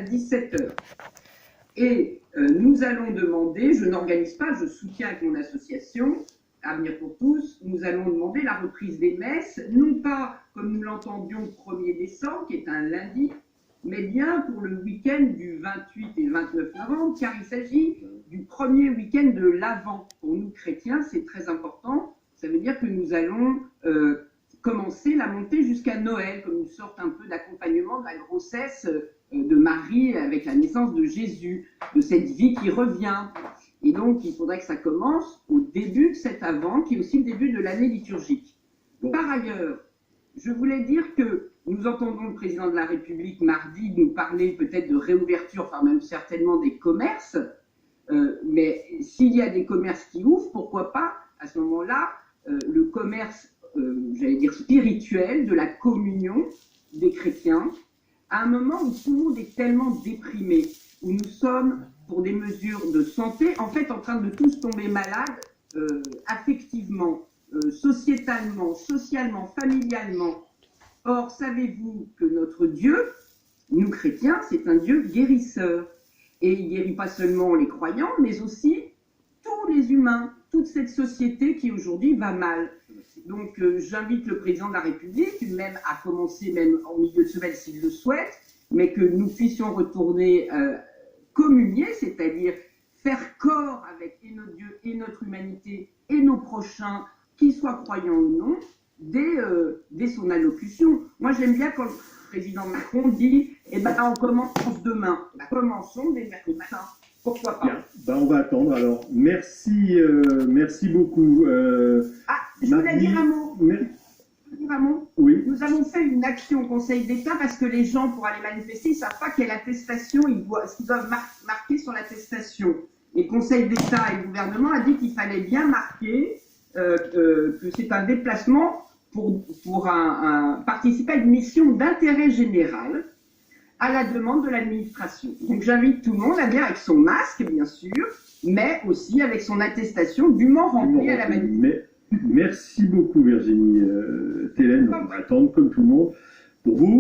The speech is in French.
17 h. Et nous allons demander, je n'organise pas, je soutiens avec mon association, Avenir pour tous, nous allons demander la reprise des messes, non pas comme nous l'entendions le 1er décembre, qui est un lundi, mais bien pour le week-end du 28 et 29 novembre, car il s'agit du premier week-end de l'Avent. Pour nous chrétiens, c'est très important. Ça veut dire que nous allons commencer la montée jusqu'à Noël, comme une sorte un peu d'accompagnement de la grossesse de Marie avec la naissance de Jésus, de cette vie qui revient. Et donc, il faudrait que ça commence au début de cet Avent, qui est aussi le début de l'année liturgique. Par ailleurs, je voulais dire que nous entendons le président de la République mardi nous parler peut-être de réouverture, enfin même certainement des commerces, mais s'il y a des commerces qui ouvrent, pourquoi pas, à ce moment-là, le commerce, j'allais dire spirituel, de la communion des chrétiens, à un moment où tout le monde est tellement déprimé, où nous sommes, pour des mesures de santé, en fait en train de tous tomber malades, affectivement, sociétalement, socialement, familialement. Or, savez-vous que notre Dieu, nous chrétiens, c'est un Dieu guérisseur. Et il guérit pas seulement les croyants, mais aussi tous les humains, toute cette société qui aujourd'hui va mal. Donc j'invite le président de la République, même à commencer même en milieu de semaine s'il le souhaite, mais que nous puissions retourner communier, c'est-à-dire faire corps avec et notre Dieu et notre humanité et nos prochains, qu'ils soient croyants ou non, dès son allocution. Moi j'aime bien quand le président Macron dit « Eh ben on commence demain ». Commençons dès mercredi matin. Pourquoi pas? Bien. Ben, on va attendre. Alors, merci beaucoup. Je voulais dire un mot. Oui. Nous avons fait une action au Conseil d'État parce que les gens, pour aller manifester, ils ne savent pas quelle attestation ils doivent marquer sur l'attestation. Et le Conseil d'État et le gouvernement a dit qu'il fallait bien marquer que c'est un déplacement pour participer à une mission d'intérêt général à la demande de l'administration. Donc j'invite tout le monde à venir avec son masque, bien sûr, mais aussi avec son attestation dûment remplie à la manifestation. Merci beaucoup Virginie Thélène, on va attendre comme tout le monde. Pour vous,